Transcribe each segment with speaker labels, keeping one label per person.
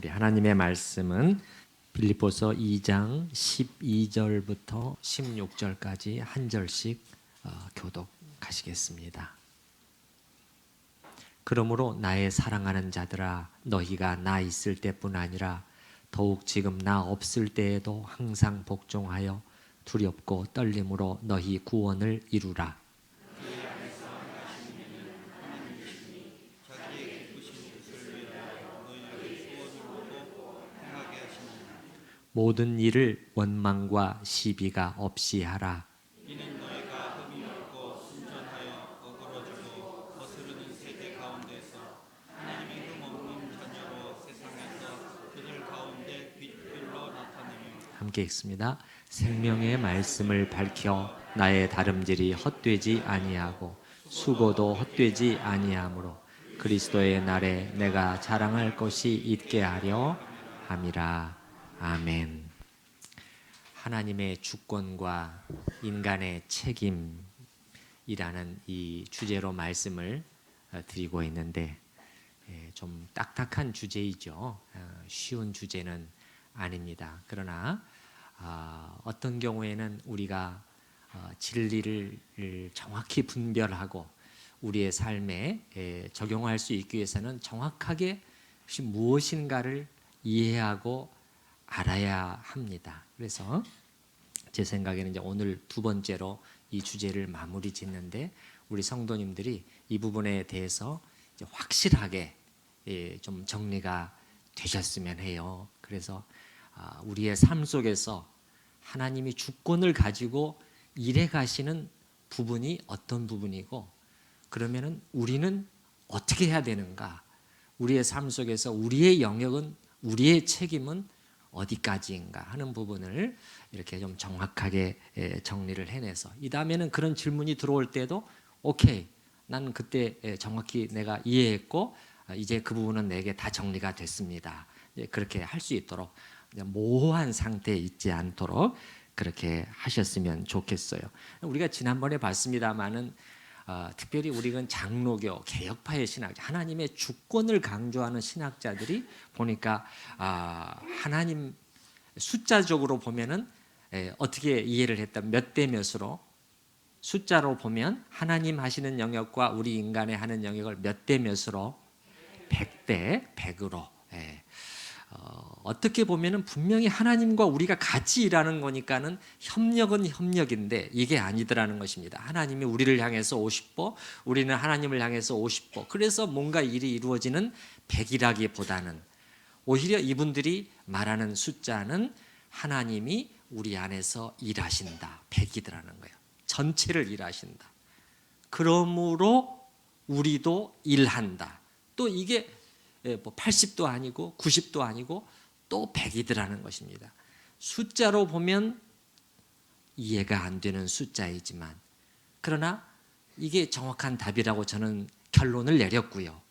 Speaker 1: 우리 하나님의 말씀은 빌립보서 2장 12절부터 16절까지 한 절씩 교독하시겠습니다. 그러므로 나의 사랑하는 자들아, 너희가 나 있을 때뿐 아니라 더욱 지금 나 없을 때에도 항상 복종하여 두렵고 떨림으로 너희 구원을 이루라. 모든 일을 원망과 시비가 없이 하라.
Speaker 2: 이는 너희가 흠이 없고 순전하여 어그러지고 거스르는 세대 가운데서 하나님의 흠 없는 자녀로 세상에서 그들 가운데 빛들로 나타내며.
Speaker 1: 함께 읽습니다. 생명의 말씀을 밝혀 나의 다름질이 헛되지 아니하고 수고도 헛되지 아니하므로 그리스도의 날에 내가 자랑할 것이 있게 하려 함이라. 아멘. 하나님의 주권과 인간의 책임이라는 이 주제로 말씀을 드리고 있는데 좀 딱딱한 주제이죠. 쉬운 주제는 아닙니다. 그러나 어떤 경우에는 우리가 진리를 정확히 분별하고 우리의 삶에 적용할 수 있기 위해서는 정확하게 무엇인가를 이해하고 알아야 합니다. 그래서 제 생각에는 이제 오늘 두 번째로 이 주제를 마무리 짓는데 우리 성도님들이 이 부분에 대해서 이제 확실하게 좀 정리가 되셨으면 해요. 그래서 우리의 삶 속에서 하나님이 주권을 가지고 일해 가시는 부분이 어떤 부분이고 그러면은 우리는 어떻게 해야 되는가? 우리의 삶 속에서 우리의 영역은 우리의 책임은 어디까지인가 하는 부분을 이렇게 좀 정확하게 정리를 해내서 이 다음에는 그런 질문이 들어올 때도 오케이, 나는 그때 정확히 내가 이해했고 이제 그 부분은 내게 다 정리가 됐습니다. 그렇게 할 수 있도록 모호한 상태에 있지 않도록 그렇게 하셨으면 좋겠어요. 우리가 지난번에 봤습니다마는 특별히 우리는 장로교 개혁파의 신학자, 하나님의 주권을 강조하는 신학자들이 보니까 하나님 숫자적으로 보면은 어떻게 이해를 했다? 몇 대 몇으로 숫자로 보면 하나님 하시는 영역과 우리 인간의 하는 영역을 몇 대 몇으로 100대 100으로 어떻게 보면은 분명히 하나님과 우리가 같이 일하는 거니까는 협력은 협력인데 이게 아니더라는 것입니다. 하나님이 우리를 향해서 50보, 우리는 하나님을 향해서 50보. 그래서 뭔가 일이 이루어지는 100이라기보다는 오히려 이분들이 말하는 숫자는 하나님이 우리 안에서 일하신다. 100이더라는 거예요. 전체를 일하신다. 그러므로 우리도 일한다. 또 이게 80도 아니고 90도 아니고 또 100이더라는 것입니다. 숫자로 보면 이해가 안 되는 숫자이지만 그러나 이게 정확한 답이라고 저는 결론을 내렸고요.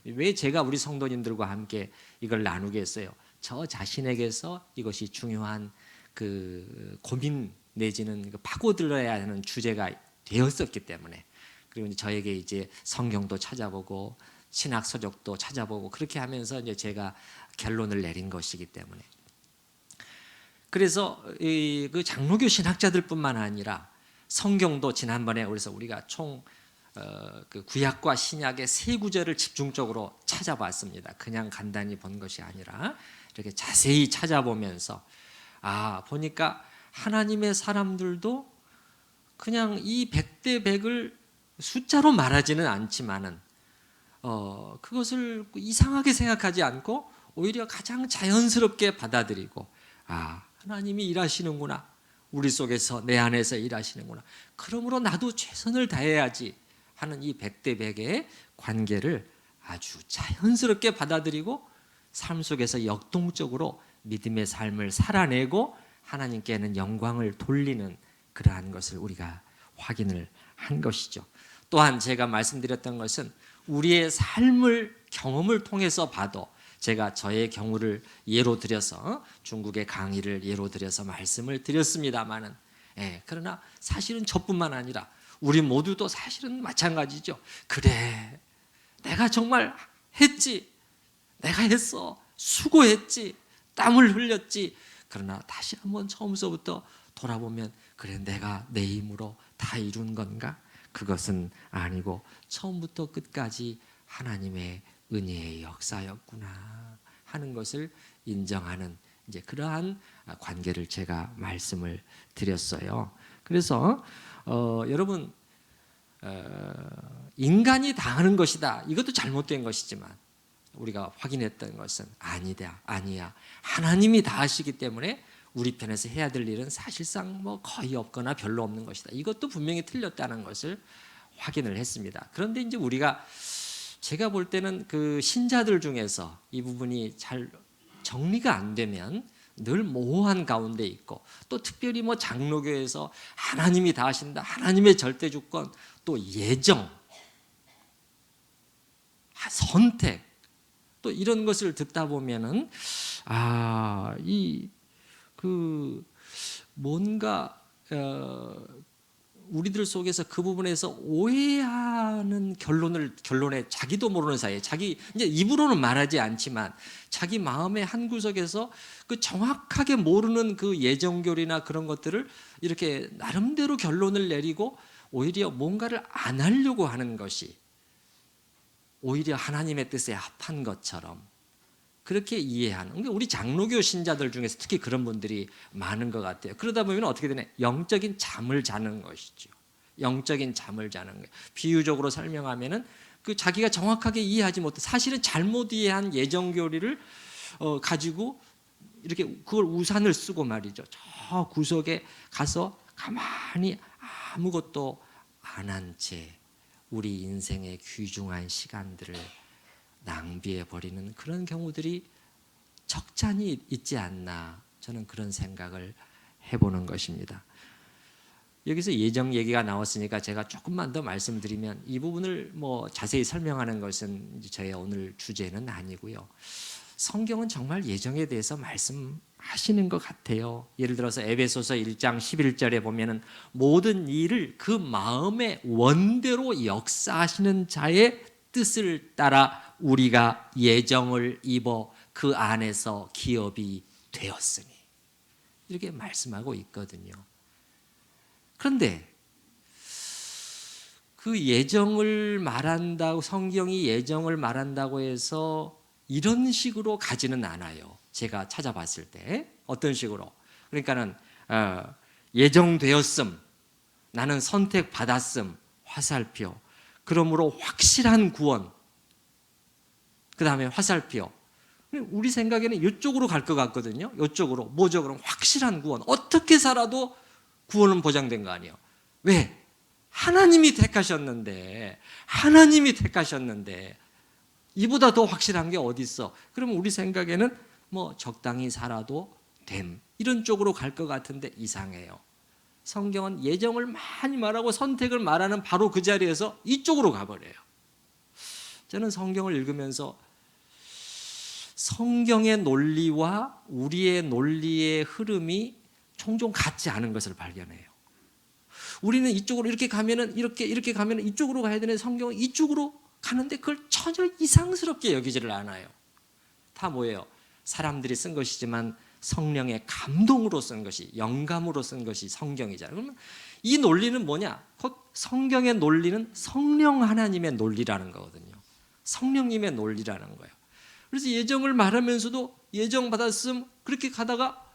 Speaker 1: 왜 제가 우리 성도님들과 함께 이걸 나누게 했어요? 저 자신에게서 이것이 중요한 그 고민 내지는 파고들어야 하는 주제가 되었었기 때문에 그리고 저에게 이제 성경도 찾아보고 신학 서적도 찾아보고 그렇게 하면서 이제 제가 결론을 내린 것이기 때문에 그래서 그 장로교 신학자들뿐만 아니라 성경도 지난번에 그래서 우리가 총 그 구약과 신약의 세 구절을 집중적으로 찾아봤습니다. 그냥 간단히 본 것이 아니라 이렇게 자세히 찾아보면서 보니까 하나님의 사람들도 그냥 이 100대 100을 숫자로 말하지는 않지만은 그것을 이상하게 생각하지 않고 오히려 가장 자연스럽게 받아들이고 하나님이 일하시는구나. 우리 속에서 내 안에서 일하시는구나. 그러므로 나도 최선을 다해야지 하는 이 100대 100의 관계를 아주 자연스럽게 받아들이고 삶 속에서 역동적으로 믿음의 삶을 살아내고 하나님께는 영광을 돌리는 그러한 것을 우리가 확인을 한 것이죠. 또한 제가 말씀드렸던 것은 우리의 삶을 경험을 통해서 봐도 제가 저의 경우를 예로 들여서 중국의 강의를 예로 들여서 말씀을 드렸습니다마는 그러나 사실은 저뿐만 아니라 우리 모두도 사실은 마찬가지죠. 그래, 내가 정말 했지, 내가 했어. 수고했지, 땀을 흘렸지. 그러나 다시 한번 처음서부터 돌아보면 그래, 내가 내 힘으로 다 이룬 건가? 그것은 아니고 처음부터 끝까지 하나님의 은혜의 역사였구나 하는 것을 인정하는 이제 그러한 관계를 제가 말씀을 드렸어요. 그래서 여러분, 인간이 당하는 것이다, 이것도 잘못된 것이지만 우리가 확인했던 것은 아니야. 하나님이 다 하시기 때문에 우리 편에서 해야 될 일은 사실상 뭐 거의 없거나 별로 없는 것이다. 이것도 분명히 틀렸다는 것을 확인을 했습니다. 그런데 이제 우리가, 제가 볼 때는 그 신자들 중에서 이 부분이 잘 정리가 안 되면 늘 모호한 가운데 있고, 또 특별히 뭐 장로교에서 하나님이 다 하신다, 하나님의 절대 주권, 또 예정, 선택, 또 이런 것을 듣다 보면은 뭔가 우리들 속에서 그 부분에서 오해하는 결론에 자기도 모르는 사이에, 자기 이제 입으로는 말하지 않지만 자기 마음의 한 구석에서 그 정확하게 모르는 그 예정교리나 그런 것들을 이렇게 나름대로 결론을 내리고 오히려 뭔가를 안 하려고 하는 것이 오히려 하나님의 뜻에 합한 것처럼 그렇게 이해하는, 그러니까 우리 장로교 신자들 중에서 특히 그런 분들이 많은 것 같아요. 그러다 보면 어떻게 되냐, 영적인 잠을 자는 것이죠. 영적인 잠을 자는 거예요. 비유적으로 설명하면은 그 자기가 정확하게 이해하지 못해, 사실은 잘못 이해한 예정교리를 가지고 이렇게 그걸 우산을 쓰고 말이죠, 저 구석에 가서 가만히 아무것도 안 한 채 우리 인생의 귀중한 시간들을 낭비해 버리는 그런 경우들이 적잖이 있지 않나, 저는 그런 생각을 해보는 것입니다. 여기서 예정 얘기가 나왔으니까 제가 조금만 더 말씀드리면, 이 부분을 뭐 자세히 설명하는 것은 저의 오늘 주제는 아니고요. 성경은 정말 예정에 대해서 말씀하시는 것 같아요. 예를 들어서 에베소서 1장 11절에 보면은 모든 일을 그 마음의 원대로 역사하시는 자의 뜻을 따라 우리가 예정을 입어 그 안에서 기업이 되었으니, 이렇게 말씀하고 있거든요. 그런데 그 예정을 말한다고, 성경이 예정을 말한다고 해서 이런 식으로 가지는 않아요. 제가 찾아봤을 때 어떤 식으로, 그러니까는 예정되었음, 나는 선택받았음, 화살표, 그러므로 확실한 구원, 그 다음에 화살표. 우리 생각에는 이쪽으로 갈 것 같거든요. 이쪽으로. 뭐죠? 그럼 확실한 구원. 어떻게 살아도 구원은 보장된 거 아니에요. 왜? 하나님이 택하셨는데 이보다 더 확실한 게 어디 있어? 그러면 우리 생각에는 뭐 적당히 살아도 됨, 이런 쪽으로 갈 것 같은데 이상해요. 성경은 예정을 많이 말하고 선택을 말하는 바로 그 자리에서 이쪽으로 가버려요. 저는 성경을 읽으면서 성경의 논리와 우리의 논리의 흐름이 종종 같지 않은 것을 발견해요. 우리는 이쪽으로 이렇게 가면은 이렇게 가면은 이쪽으로 가야 되는데 성경은 이쪽으로 가는데 그걸 전혀 이상스럽게 여기지를 않아요. 다 뭐예요? 사람들이 쓴 것이지만 성령의 감동으로 쓴 것이, 영감으로 쓴 것이 성경이잖아요. 그러면 이 논리는 뭐냐? 곧 성경의 논리는 성령 하나님의 논리라는 거거든요. 성령님의 논리라는 거예요. 그래서 예정을 말하면서도 예정 받았음, 그렇게 가다가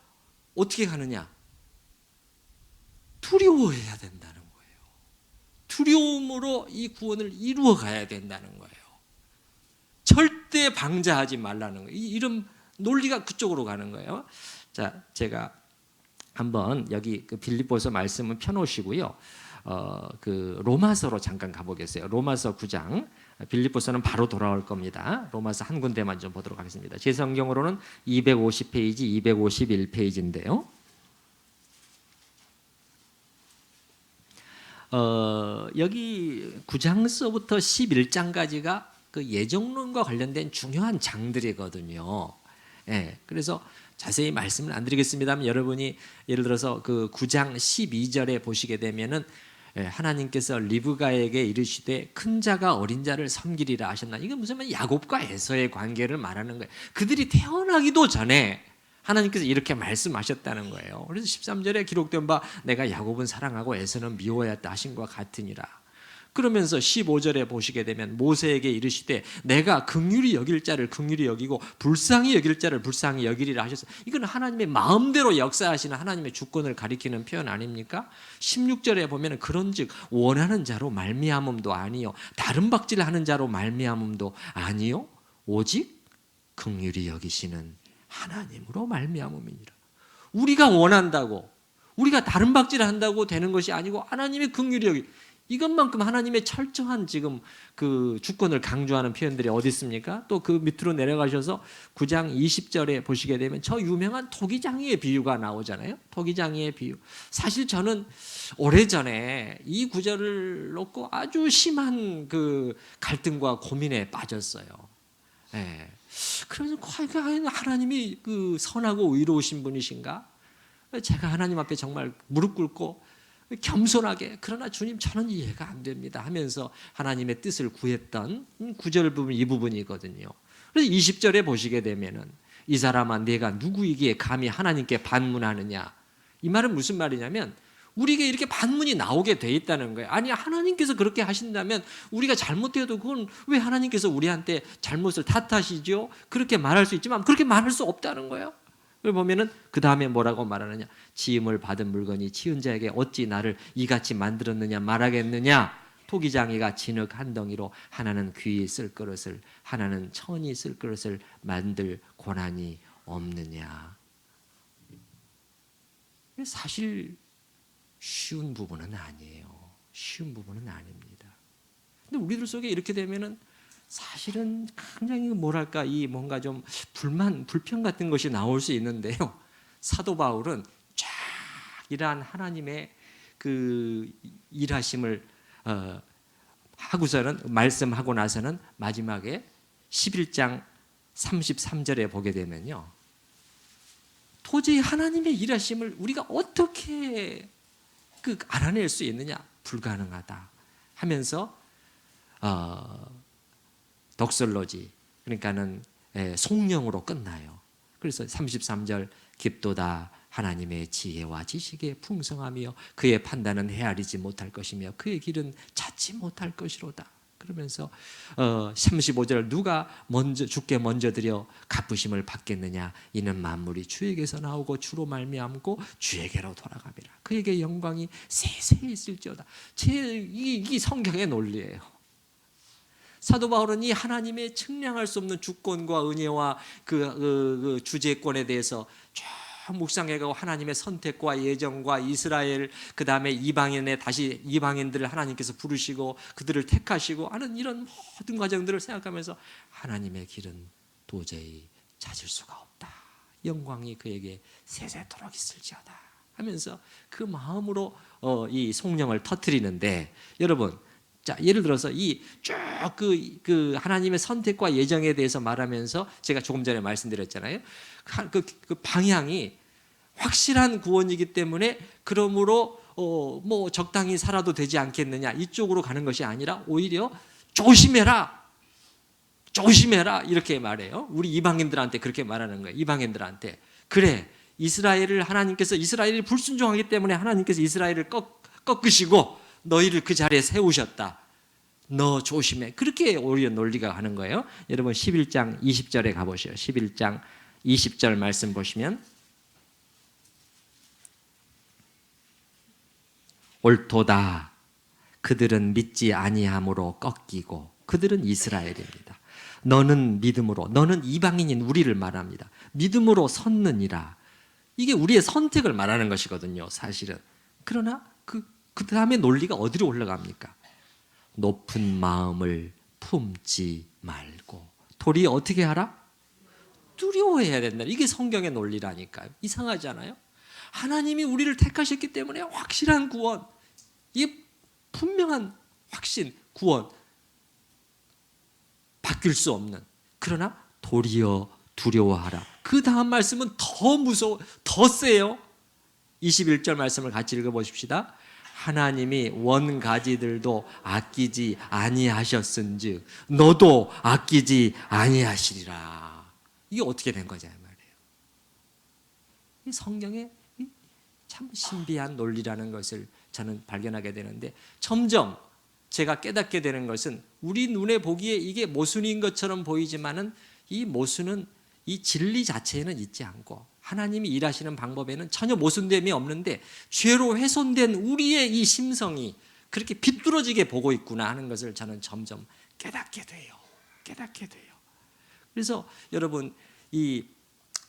Speaker 1: 어떻게 가느냐? 두려워해야 된다는 거예요. 두려움으로 이 구원을 이루어 가야 된다는 거예요. 절대 방자하지 말라는 거예요. 이런 논리가 그쪽으로 가는 거예요. 자, 제가 한번 여기 그 빌립보서 말씀은 펴놓으시고요. 그 로마서로 잠깐 가보겠어요. 로마서 9장. 빌립보서는 바로 돌아올 겁니다. 로마서 한 군데만 좀 보도록 하겠습니다. 제 성경으로는 250페이지, 251페이지인데요. 여기 9장서부터 11장까지가 그 예정론과 관련된 중요한 장들이거든요. 예, 그래서 자세히 말씀을 안 드리겠습니다만 여러분이 예를 들어서 그 9장 12절에 보시게 되면은 하나님께서 리브가에게 이르시되 큰 자가 어린 자를 섬기리라 하셨나. 이건 무슨 말 야곱과 에서의 관계를 말하는 거예요. 그들이 태어나기도 전에 하나님께서 이렇게 말씀하셨다는 거예요. 그래서 13절에 기록된 바 내가 야곱은 사랑하고 에서는 미워하였다 하신 것과 같으니라. 그러면서 15절에 보시게 되면 모세에게 이르시되 내가 긍휼히 여길 자를 긍휼히 여기고 불쌍히 여길 자를 불쌍히 여기리라 하셨어요. 이건 하나님의 마음대로 역사하시는 하나님의 주권을 가리키는 표현 아닙니까? 16절에 보면 그런즉 원하는 자로 말미암음도 아니요 다른 박질하는 자로 말미암음도 아니요 오직 긍휼히 여기시는 하나님으로 말미암음이니라. 우리가 원한다고 우리가 다른 박질한다고 되는 것이 아니고 하나님의 긍휼히 여기 이것만큼 하나님의 철저한 지금 그 주권을 강조하는 표현들이 어디 있습니까? 또 그 밑으로 내려가셔서 9장 20절에 보시게 되면 저 유명한 토기장이의 비유가 나오잖아요. 토기장이의 비유. 사실 저는 오래전에 이 구절을 놓고 아주 심한 그 갈등과 고민에 빠졌어요. 예. 그래서 과연 하나님이 그 선하고 의로우신 분이신가? 제가 하나님 앞에 정말 무릎 꿇고 겸손하게 그러나 주님 저는 이해가 안 됩니다 하면서 하나님의 뜻을 구했던 구절 부분 이 부분이거든요. 그래서 20절에 보시게 되면은 이 사람아 내가 누구이기에 감히 하나님께 반문하느냐. 이 말은 무슨 말이냐면 우리에게 이렇게 반문이 나오게 돼 있다는 거예요. 아니 하나님께서 그렇게 하신다면 우리가 잘못해도 그건 왜 하나님께서 우리한테 잘못을 탓하시죠? 그렇게 말할 수 있지만 그렇게 말할 수 없다는 거예요. 그걸 보면은 그 다음에 뭐라고 말하느냐. 지음을 받은 물건이 치은 자에게 어찌 나를 이같이 만들었느냐 말하겠느냐. 토기장이가 진흙 한 덩이로 하나는 귀히 쓸 그릇을 하나는 천이 쓸 그릇을 만들 고난이 없느냐. 사실 쉬운 부분은 아니에요. 쉬운 부분은 아닙니다. 근데 우리들 속에 이렇게 되면은 사실은 굉장히 뭐랄까 이 뭔가 좀 불편 같은 것이 나올 수 있는데요. 사도 바울은 쫙 이러한 하나님의 그 일하심을 하고서는 말씀하고 나서는 마지막에 11장 33절에 보게 되면요. 도저히 하나님의 일하심을 우리가 어떻게 알아낼 수 있느냐? 불가능하다 하면서 덕설로지 그러니까는 송령으로 끝나요. 그래서 33절 깊도다 하나님의 지혜와 지식의 풍성하며 그의 판단은 헤아리지 못할 것이며 그의 길은 찾지 못할 것이로다. 그러면서 35절 누가 먼저 주께 먼저 드려 갚으심을 받겠느냐. 이는 만물이 주에게서 나오고 주로 말미암고 주에게로 돌아가리라. 그에게 영광이 세세히 있을지어다. 이 성경의 논리예요. 사도 바울은 이 하나님의 측량할 수 없는 주권과 은혜와 그 주재권에 대해서 쭉 묵상해가고 하나님의 선택과 예정과 이스라엘 그 다음에 이방인에 다시 이방인들을 하나님께서 부르시고 그들을 택하시고 하는 이런 모든 과정들을 생각하면서 하나님의 길은 도저히 찾을 수가 없다. 영광이 그에게 세세토록 있을지어다 하면서 그 마음으로 이 송령을 터뜨리는데 여러분. 자, 예를 들어서 이 쭉 그 하나님의 선택과 예정에 대해서 말하면서 제가 조금 전에 말씀드렸잖아요. 그 방향이 확실한 구원이기 때문에 그러므로 뭐 적당히 살아도 되지 않겠느냐 이쪽으로 가는 것이 아니라 오히려 조심해라 이렇게 말해요. 우리 이방인들한테 그렇게 말하는 거예요. 이방인들한테 그래 이스라엘을 하나님께서 이스라엘이 불순종하기 때문에 하나님께서 이스라엘을 꺾으시고 너희를 그 자리에 세우셨다. 너 조심해. 그렇게 오히려 논리가 가는 거예요. 여러분 11장 20절에 가보시죠. 11장 20절 말씀 보시면 옳도다. 그들은 믿지 아니함으로 꺾이고 그들은 이스라엘입니다. 너는 믿음으로 너는 이방인인 우리를 말합니다. 믿음으로 섰느니라. 이게 우리의 선택을 말하는 것이거든요. 사실은. 그러나 그 다음에 논리가 어디로 올라갑니까? 높은 마음을 품지 말고 도리어 어떻게 하라? 두려워해야 된다. 이게 성경의 논리라니까요. 이상하지 않아요? 하나님이 우리를 택하셨기 때문에 확실한 구원, 이게 분명한 확신, 구원 바뀔 수 없는 그러나 도리어 두려워하라. 그 다음 말씀은 더 무서워, 더 세요. 21절 말씀을 같이 읽어보십시다. 하나님이 원가지들도 아끼지 아니하셨은즉 너도 아끼지 아니하시리라. 이게 어떻게 된 거냐 말이에요. 이 성경에 참 신비한 논리라는 것을 저는 발견하게 되는데, 점점 제가 깨닫게 되는 것은 우리 눈에 보기에 이게 모순인 것처럼 보이지만은 이 모순은 이 진리 자체에는 있지 않고 하나님이 일하시는 방법에는 전혀 모순됨이 없는데 죄로 훼손된 우리의 이 심성이 그렇게 비뚤어지게 보고 있구나 하는 것을 저는 점점 깨닫게 돼요. 그래서 여러분, 이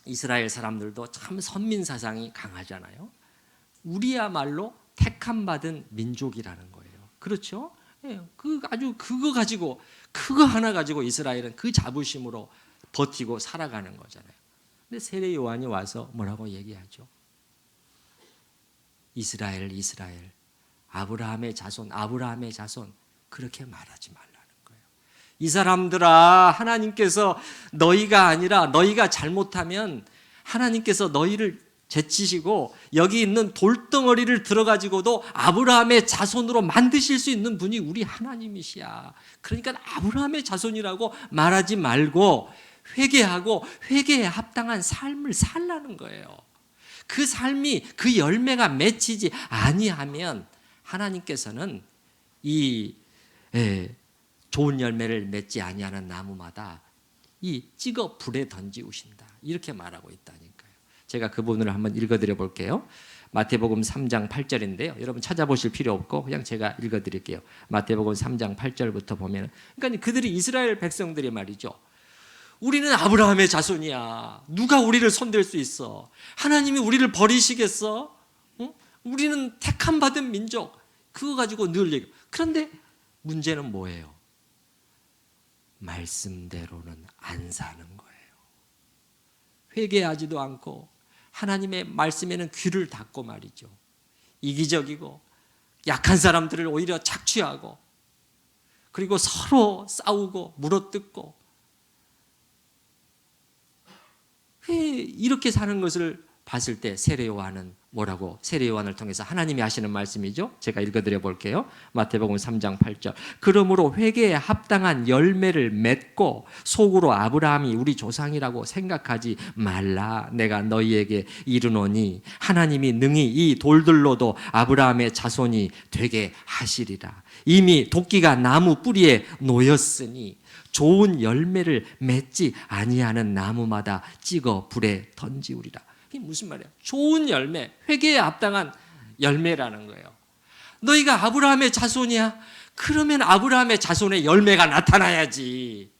Speaker 1: 이스라엘 사람들도 참 선민 사상이 강하잖아요. 우리야말로 택함 받은 민족이라는 거예요. 그렇죠? 아주 그거 하나 가지고 이스라엘은 그 자부심으로 버티고 살아가는 거잖아요. 근데 세례 요한이 와서 뭐라고 얘기하죠? 이스라엘, 아브라함의 자손, 그렇게 말하지 말라는 거예요. 이 사람들아, 하나님께서 너희가 아니라 너희가 잘못하면 하나님께서 너희를 제치시고 여기 있는 돌덩어리를 들어가지고도 아브라함의 자손으로 만드실 수 있는 분이 우리 하나님이시야. 그러니까 아브라함의 자손이라고 말하지 말고 회개하고 회개에 합당한 삶을 살라는 거예요. 그 삶이, 그 열매가 맺히지 아니하면 하나님께서는 이 좋은 열매를 맺지 아니하는 나무마다 이 찍어 불에 던지우신다, 이렇게 말하고 있다니까요. 제가 그 부분을 한번 읽어드려 볼게요. 마태복음 3장 8절인데요. 여러분 찾아보실 필요 없고 그냥 제가 읽어드릴게요. 마태복음 3장 8절부터 보면, 그러니까 그들이, 이스라엘 백성들이 말이죠, 우리는 아브라함의 자손이야. 누가 우리를 손댈 수 있어? 하나님이 우리를 버리시겠어? 응? 우리는 택함 받은 민족. 그거 가지고 늘 얘기. 그런데 문제는 뭐예요? 말씀대로는 안 사는 거예요. 회개하지도 않고 하나님의 말씀에는 귀를 닫고 말이죠. 이기적이고 약한 사람들을 오히려 착취하고, 그리고 서로 싸우고 물어뜯고, 왜 이렇게 사는 것을 봤을 때 세례 요한은 뭐라고, 세례 요한을 통해서 하나님이 하시는 말씀이죠. 제가 읽어드려 볼게요. 마태복음 3장 8절. 그러므로 회개에 합당한 열매를 맺고 속으로 아브라함이 우리 조상이라고 생각하지 말라. 내가 너희에게 이르노니 하나님이 능히 이 돌들로도 아브라함의 자손이 되게 하시리라. 이미 도끼가 나무 뿌리에 놓였으니 좋은 열매를 맺지 아니하는 나무마다 찍어 불에 던지우리라. 이게 무슨 말이야? 좋은 열매, 회개에 합당한 열매라는 거예요. 너희가 아브라함의 자손이야? 그러면 아브라함의 자손의 열매가 나타나야지.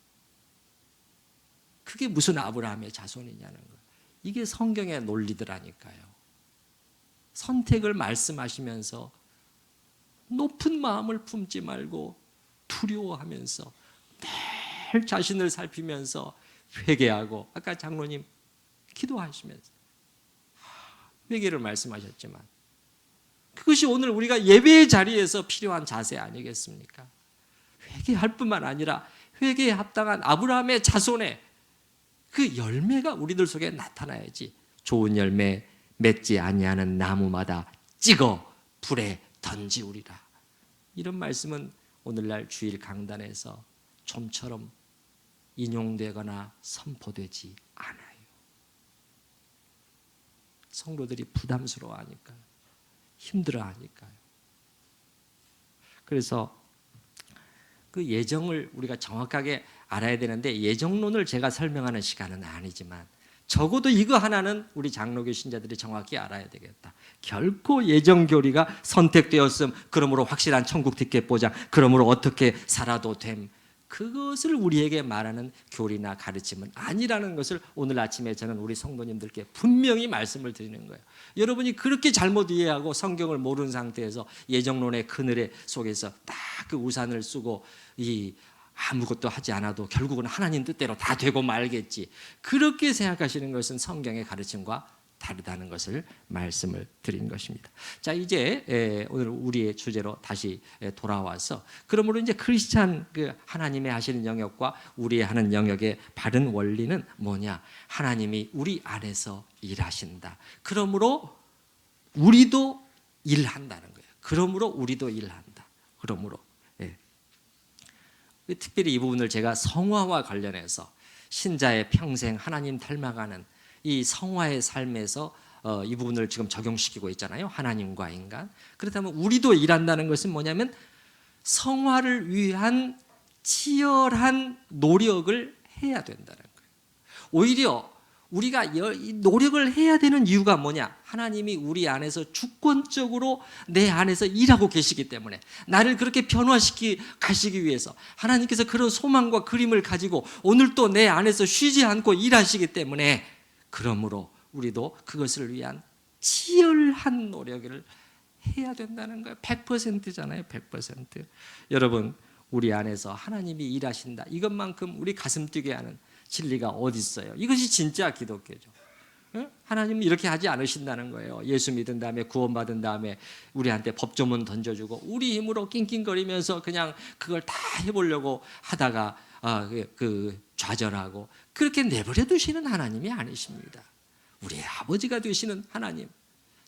Speaker 1: 그게 무슨 아브라함의 자손이냐는 거예요. 이게 성경의 논리더라니까요. 선택을 말씀하시면서 높은 마음을 품지 말고 두려워하면서 늘 자신을 살피면서 회개하고, 아까 장로님 기도하시면서 회개를 말씀하셨지만 그것이 오늘 우리가 예배의 자리에서 필요한 자세 아니겠습니까? 회개할 뿐만 아니라 회개에 합당한 아브라함의 자손의 그 열매가 우리들 속에 나타나야지. 좋은 열매 맺지 아니하는 나무마다 찍어 불에 던지우리라. 이런 말씀은 오늘날 주일 강단에서 좀처럼 인용되거나 선포되지 않아요. 성도들이 부담스러워하니까요. 힘들어하니까요. 그래서 그 예정을 우리가 정확하게 알아야 되는데, 예정론을 제가 설명하는 시간은 아니지만 적어도 이거 하나는 우리 장로교 신자들이 정확히 알아야 되겠다. 결코 예정교리가 선택되었음, 그러므로 확실한 천국 티켓 보장, 그러므로 어떻게 살아도 됨, 그것을 우리에게 말하는 교리나 가르침은 아니라는 것을 오늘 아침에 저는 우리 성도님들께 분명히 말씀을 드리는 거예요. 여러분이 그렇게 잘못 이해하고 성경을 모르는 상태에서 예정론의 그늘에 속에서 딱 그 우산을 쓰고 아무것도 하지 않아도 결국은 하나님 뜻대로 다 되고 말겠지, 그렇게 생각하시는 것은 성경의 가르침과 다르다는 것을 말씀을 드린 것입니다. 자, 이제 오늘 우리의 주제로 다시 돌아와서, 그러므로 이제 크리스찬 그 하나님의 하시는 영역과 우리의 하는 영역의 바른 원리는 뭐냐? 하나님이 우리 안에서 일하신다. 그러므로 우리도 일한다는 거예요. 그러므로 우리도 일한다. 그러므로 특별히 이 부분을 제가 성화와 관련해서 신자의 평생 하나님 닮아가는 이 성화의 삶에서 이 부분을 지금 적용시키고 있잖아요. 하나님과 인간. 그렇다면 우리도 일한다는 것은 뭐냐면 성화를 위한 치열한 노력을 해야 된다는 거예요. 오히려 우리가 이 노력을 해야 되는 이유가 뭐냐? 하나님이 우리 안에서 주권적으로 내 안에서 일하고 계시기 때문에, 나를 그렇게 가시기 위해서 하나님께서 그런 소망과 그림을 가지고 오늘 또 내 안에서 쉬지 않고 일하시기 때문에, 그러므로 우리도 그것을 위한 치열한 노력을 해야 된다는 거예요. 100%잖아요. 100%. 여러분, 우리 안에서 하나님이 일하신다, 이것만큼 우리 가슴 뛰게 하는 진리가 어디 있어요? 이것이 진짜 기독교죠. 하나님은 이렇게 하지 않으신다는 거예요. 예수 믿은 다음에, 구원받은 다음에 우리한테 법조문 던져주고 우리 힘으로 낑낑거리면서 그냥 그걸 다 해보려고 하다가 좌절하고 그렇게 내버려 두시는 하나님이 아니십니다. 우리의 아버지가 되시는 하나님,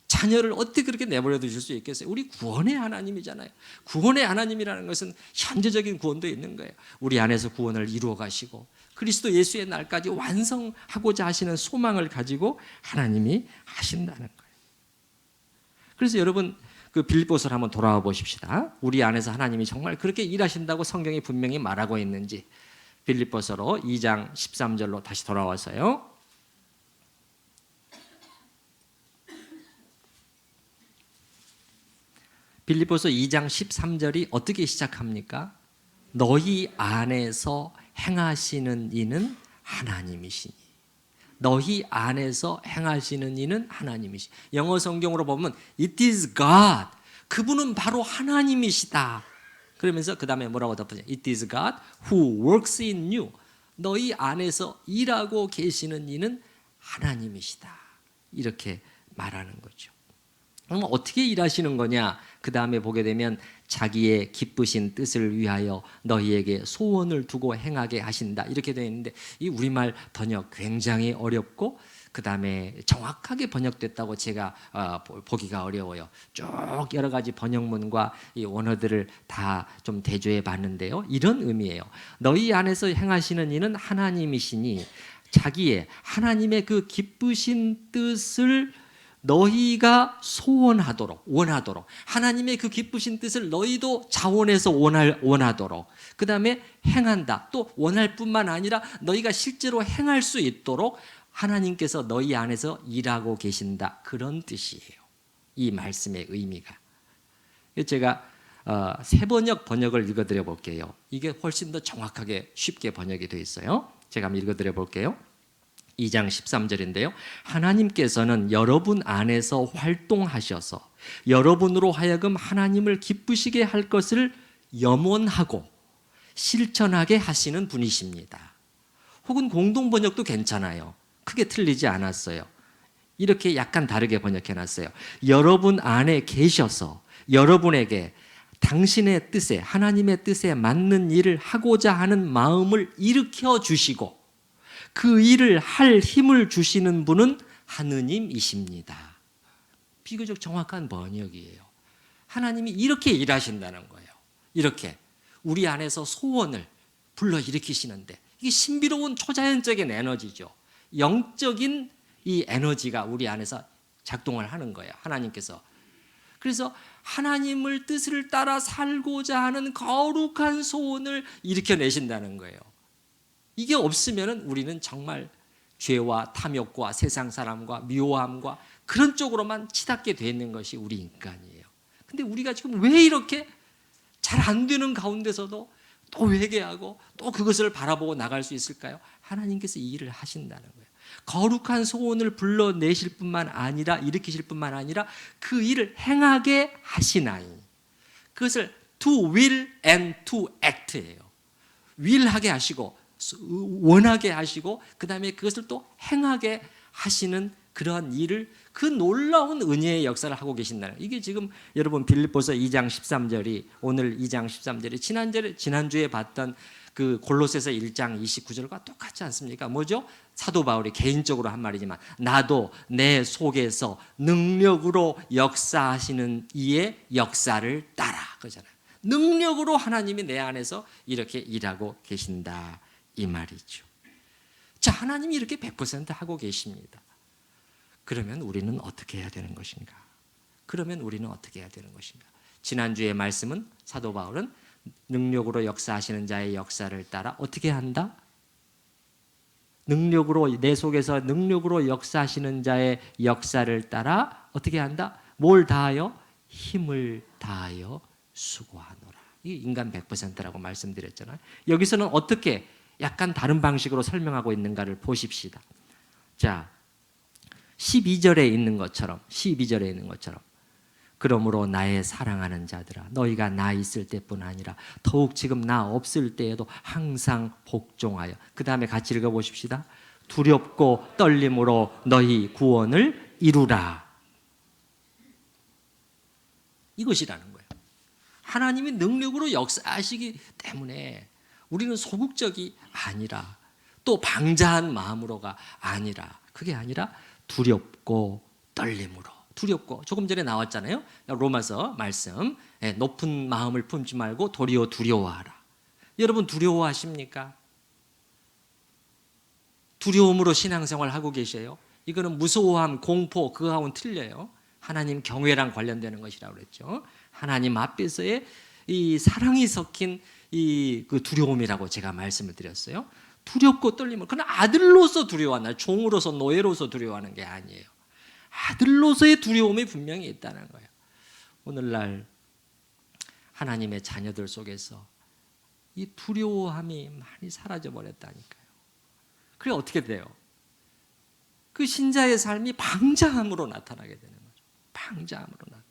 Speaker 1: 자녀를 어떻게 그렇게 내버려 두실 수 있겠어요? 우리 구원의 하나님이잖아요. 구원의 하나님이라는 것은 현재적인 구원도 있는 거예요. 우리 안에서 구원을 이루어 가시고 그리스도 예수의 날까지 완성하고자 하시는 소망을 가지고 하나님이 하신다는 거예요. 그래서 여러분, 그 빌립보서를 한번 돌아와 보십시다. 우리 안에서 하나님이 정말 그렇게 일하신다고 성경이 분명히 말하고 있는지, 빌립보서로 2장 13절로 다시 돌아와서요. 빌립보서 2장 13절이 어떻게 시작합니까? 너희 안에서 행하시는 이는 하나님이시니. 너희 안에서 행하시는 이는 하나님이시. 영어 성경으로 보면 It is God. 그분은 바로 하나님이시다. 그러면서 그 다음에 뭐라고 덧붙여? It is God who works in you. 너희 안에서 일하고 계시는 이는 하나님이시다. 이렇게 말하는 거죠. 그럼 어떻게 일하시는 거냐? 그 다음에 보게 되면 자기의 기쁘신 뜻을 위하여 너희에게 소원을 두고 행하게 하신다, 이렇게 되어 있는데, 이 우리말 번역 굉장히 어렵고 그 다음에 정확하게 번역됐다고 제가 보기가 어려워요. 쭉 여러 가지 번역문과 이 원어들을 다 좀 대조해 봤는데요, 이런 의미예요. 너희 안에서 행하시는 이는 하나님이시니 자기의 하나님의 그 기쁘신 뜻을 너희가 원하도록 하나님의 그 기쁘신 뜻을 너희도 자원해서 원하도록, 그 다음에 행한다, 또 원할 뿐만 아니라 너희가 실제로 행할 수 있도록 하나님께서 너희 안에서 일하고 계신다, 그런 뜻이에요. 이 말씀의 의미가. 제가 새 번역을 읽어드려 볼게요. 이게 훨씬 더 정확하게 쉽게 번역이 되어 있어요. 제가 한번 읽어드려 볼게요. 2장 13절인데요. 하나님께서는 여러분 안에서 활동하셔서 여러분으로 하여금 하나님을 기쁘시게 할 것을 염원하고 실천하게 하시는 분이십니다. 혹은 공동번역도 괜찮아요. 크게 틀리지 않았어요. 이렇게 약간 다르게 번역해놨어요. 여러분 안에 계셔서 여러분에게 당신의 뜻에, 하나님의 뜻에 맞는 일을 하고자 하는 마음을 일으켜 주시고 그 일을 할 힘을 주시는 분은 하느님이십니다. 비교적 정확한 번역이에요. 하나님이 이렇게 일하신다는 거예요. 이렇게 우리 안에서 소원을 불러일으키시는데, 이게 신비로운 초자연적인 에너지죠. 영적인 이 에너지가 우리 안에서 작동을 하는 거예요, 하나님께서. 그래서 하나님을 뜻을 따라 살고자 하는 거룩한 소원을 일으켜내신다는 거예요. 이게 없으면 우리는 정말 죄와 탐욕과 세상 사람과 미워함과 그런 쪽으로만 치닫게 되어 있는 것이 우리 인간이에요. 근데 우리가 지금 왜 이렇게 잘 안 되는 가운데서도 또 회개하고 또 그것을 바라보고 나갈 수 있을까요? 하나님께서 이 일을 하신다는 거예요. 거룩한 소원을 불러내실 뿐만 아니라, 일으키실 뿐만 아니라 그 일을 행하게 하시나니. 그것을 to will and to act예요. will하게 하시고 원하게 하시고 그 다음에 그것을 또 행하게 하시는 그러한 일을, 그 놀라운 은혜의 역사를 하고 계신다는, 이게 지금 여러분 빌립보서 2장 13절이, 오늘 2장 13절이 지난주에 봤던 그 골로새서 1장 29절과 똑같지 않습니까? 뭐죠? 사도 바울이 개인적으로 한 말이지만 나도 내 속에서 능력으로 역사하시는 이의 역사를 따라 그러잖아요. 능력으로 하나님이 내 안에서 이렇게 일하고 계신다 이 말이죠. 자, 하나님이 이렇게 100% 하고 계십니다. 그러면 우리는 어떻게 해야 되는 것인가? 그러면 우리는 어떻게 해야 되는 것인가? 지난주의 말씀은 사도 바울은 능력으로 역사하시는 자의 역사를 따라 어떻게 한다? 능력으로 내 속에서 능력으로 역사하시는 자의 역사를 따라 어떻게 한다? 뭘 다하여? 힘을 다하여 수고하노라. 이 인간 100%라고 말씀드렸잖아요. 여기서는 어떻게 약간 다른 방식으로 설명하고 있는가를 보십시다. 자, 12절에 있는 것처럼 그러므로 나의 사랑하는 자들아 너희가 나 있을 때뿐 아니라 더욱 지금 나 없을 때에도 항상 복종하여 그 다음에 같이 읽어보십시다. 두렵고 떨림으로 너희 구원을 이루라. 이것이라는 거예요. 하나님이 능력으로 역사하시기 때문에 우리는 소극적이 아니라 또 방자한 마음으로가 아니라 그게 아니라 두렵고 떨림으로 두렵고 조금 전에 나왔잖아요. 로마서 말씀 높은 마음을 품지 말고 도리어 두려워하라. 여러분 두려워하십니까? 두려움으로 신앙생활 하고 계세요? 이거는 무서워함, 공포 그거하고는 틀려요. 하나님 경외랑 관련되는 것이라고 그랬죠. 하나님 앞에서의 이 사랑이 섞인 이 그 두려움이라고 제가 말씀을 드렸어요. 두렵고 떨림을 그냥 아들로서 두려워하나 종으로서 노예로서 두려워하는 게 아니에요. 아들로서의 두려움이 분명히 있다는 거예요. 오늘날 하나님의 자녀들 속에서 이 두려워함이 많이 사라져 버렸다니까요. 그래 어떻게 돼요? 그 신자의 삶이 방자함으로 나타나게 되는 거죠. 방자함으로 나타나.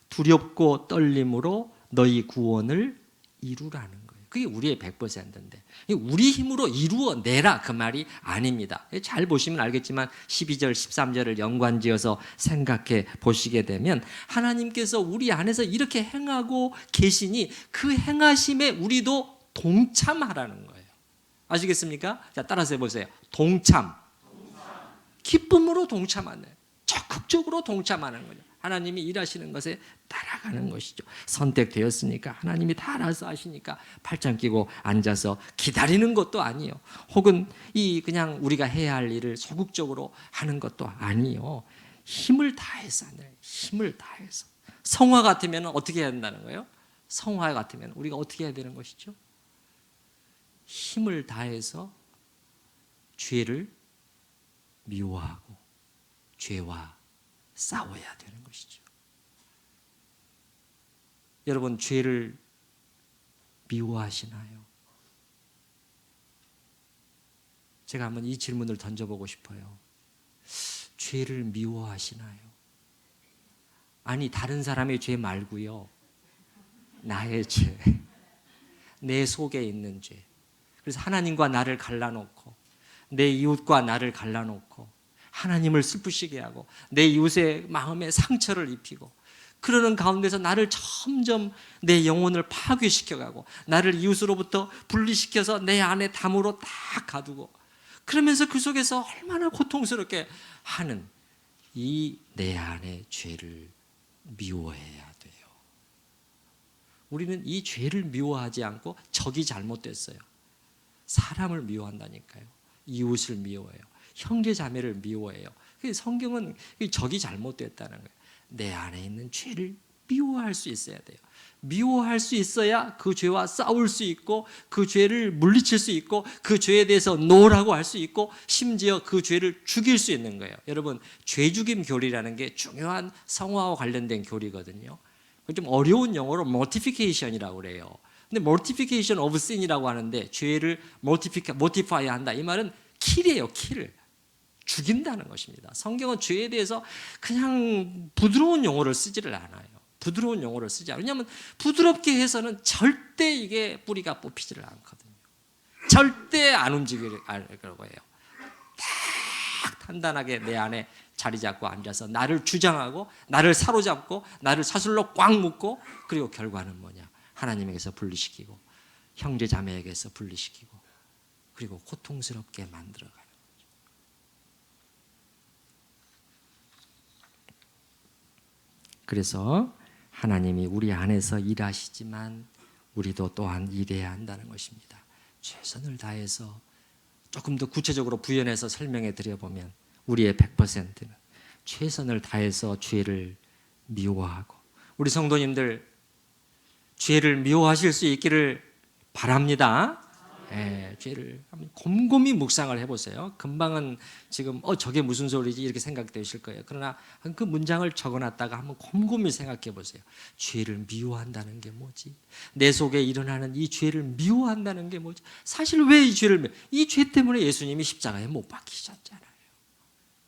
Speaker 1: 두렵고 떨림으로 너희 구원을 이루라는 거예요. 그게 우리의 100%인데 우리 힘으로 이루어내라 그 말이 아닙니다. 잘 보시면 알겠지만 12절 13절을 연관지어서 생각해 보시게 되면 하나님께서 우리 안에서 이렇게 행하고 계시니 그 행하심에 우리도 동참하라는 거예요. 아시겠습니까? 자, 따라서 해보세요. 동참. 기쁨으로 동참하는, 적극적으로 동참하는 거죠. 하나님이 일하시는 것에 따라가는 것이죠. 선택되었으니까 하나님이 다 알아서 하시니까 팔짱 끼고 앉아서 기다리는 것도 아니에요. 혹은 이 그냥 우리가 해야 할 일을 소극적으로 하는 것도 아니에요. 힘을 다해서 하는, 힘을 다해서. 성화 같으면 어떻게 해야 된다는 거예요? 성화 같으면 우리가 어떻게 해야 되는 것이죠? 힘을 다해서 죄를 미워하고 죄와 싸워야 되는 것이죠. 여러분 죄를 미워하시나요? 제가 한번 이 질문을 던져보고 싶어요. 죄를 미워하시나요? 아니 다른 사람의 죄 말고요. 나의 죄, 내 속에 있는 죄. 그래서 하나님과 나를 갈라놓고 내 이웃과 나를 갈라놓고 하나님을 슬프시게 하고 내 이웃의 마음에 상처를 입히고 그러는 가운데서 나를 점점 내 영혼을 파괴시켜가고 나를 이웃으로부터 분리시켜서 내 안에 담으로 딱 가두고 그러면서 그 속에서 얼마나 고통스럽게 하는 이 내 안의 죄를 미워해야 돼요. 우리는 이 죄를 미워하지 않고 적이 잘못됐어요. 사람을 미워한다니까요. 이웃을 미워해요. 형제 자매를 미워해요. 성경은 적이 잘못됐다는 거예요. 내 안에 있는 죄를 미워할 수 있어야 돼요. 미워할 수 있어야 그 죄와 싸울 수 있고 그 죄를 물리칠 수 있고 그 죄에 대해서 노라고 할 수 있고 심지어 그 죄를 죽일 수 있는 거예요. 여러분 죄죽임 교리라는 게 중요한 성화와 관련된 교리거든요. 좀 어려운 영어로 mortification이라고 그래요. 근데 mortification of sin이라고 하는데 죄를 mortify 한다. 이 말은 킬이에요. 킬. 죽인다는 것입니다. 성경은 죄에 대해서 그냥 부드러운 용어를 쓰지를 않아요. 부드러운 용어를 쓰지 않아요. 왜냐하면 부드럽게 해서는 절대 이게 뿌리가 뽑히지를 않거든요. 절대 안 움직일 거예요. 딱 단단하게 내 안에 자리 잡고 앉아서 나를 주장하고 나를 사로잡고 나를 사슬로 꽉 묶고 그리고 결과는 뭐냐? 하나님에게서 분리시키고 형제 자매에게서 분리시키고 그리고 고통스럽게 만들어가요. 그래서 하나님이 우리 안에서 일하시지만 우리도 또한 일해야 한다는 것입니다. 최선을 다해서 조금 더 구체적으로 부연해서 설명해 드려보면 우리의 100%는 최선을 다해서 죄를 미워하고, 우리 성도님들 죄를 미워하실 수 있기를 바랍니다. 죄를 한번 곰곰이 묵상을 해보세요. 금방은 지금 저게 무슨 소리지 이렇게 생각되실 거예요. 그러나 그 문장을 적어놨다가 한번 곰곰이 생각해 보세요. 죄를 미워한다는 게 뭐지? 내 속에 일어나는 이 죄를 미워한다는 게 뭐지? 사실 왜 이 죄를 이 죄 때문에 예수님이 십자가에 못 박히셨잖아요.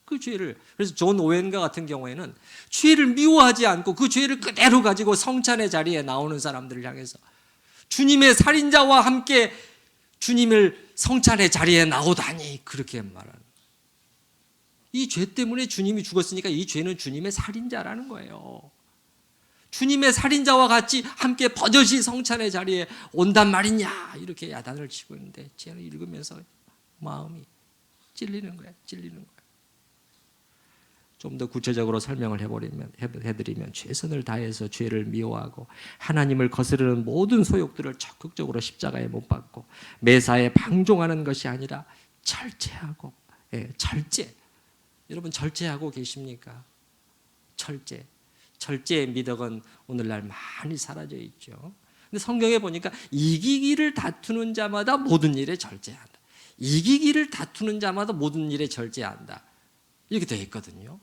Speaker 1: 그 죄를, 그래서 존 오웬가 같은 경우에는 죄를 미워하지 않고 그 죄를 그대로 가지고 성찬의 자리에 나오는 사람들을 향해서 주님의 살인자와 함께 주님을 성찬의 자리에 나오다니, 그렇게 말하는, 이 죄 때문에 주님이 죽었으니까 이 죄는 주님의 살인자라는 거예요. 주님의 살인자와 같이 함께 버젓이 성찬의 자리에 온단 말이냐, 이렇게 야단을 치고 있는데 죄를 읽으면서 마음이 찔리는 거예요. 좀 더 구체적으로 설명을 해드리면 최선을 다해서 죄를 미워하고 하나님을 거스르는 모든 소욕들을 적극적으로 십자가에 못 박고 매사에 방종하는 것이 아니라 절제하고, 절제. 여러분 절제하고 계십니까? 절제의 미덕은 오늘날 많이 사라져 있죠. 근데 성경에 보니까 이기기를 다투는 자마다 모든 일에 절제한다. 이기기를 다투는 자마다 모든 일에 절제한다. 이렇게 되어 있거든요.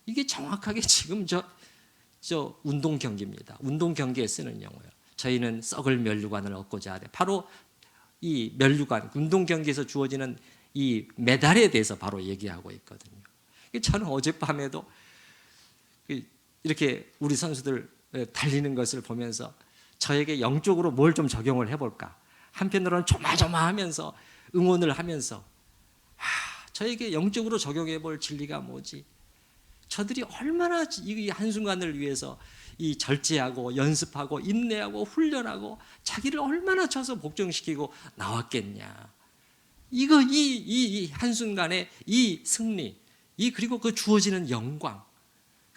Speaker 1: 이게 정확하게 지금 저 운동 경기입니다. 운동 경기에 쓰는 용어예요. 저희는 썩을 면류관을 얻고자 하되, 바로 이 면류관, 운동 경기에서 주어지는 이 메달에 대해서 바로 얘기하고 있거든요. 저는 어젯밤에도 이렇게 우리 선수들 달리는 것을 보면서 저에게 영적으로 뭘 좀 적용을 해볼까, 한편으로는 조마조마하면서 응원을 하면서 저에게 영적으로 적용해 볼 진리가 뭐지? 저들이 얼마나 이 한순간을 위해서 이 절제하고 연습하고 인내하고 훈련하고 자기를 얼마나 쳐서 복종시키고 나왔겠냐. 이 한순간의 이 승리, 그리고 그 주어지는 영광,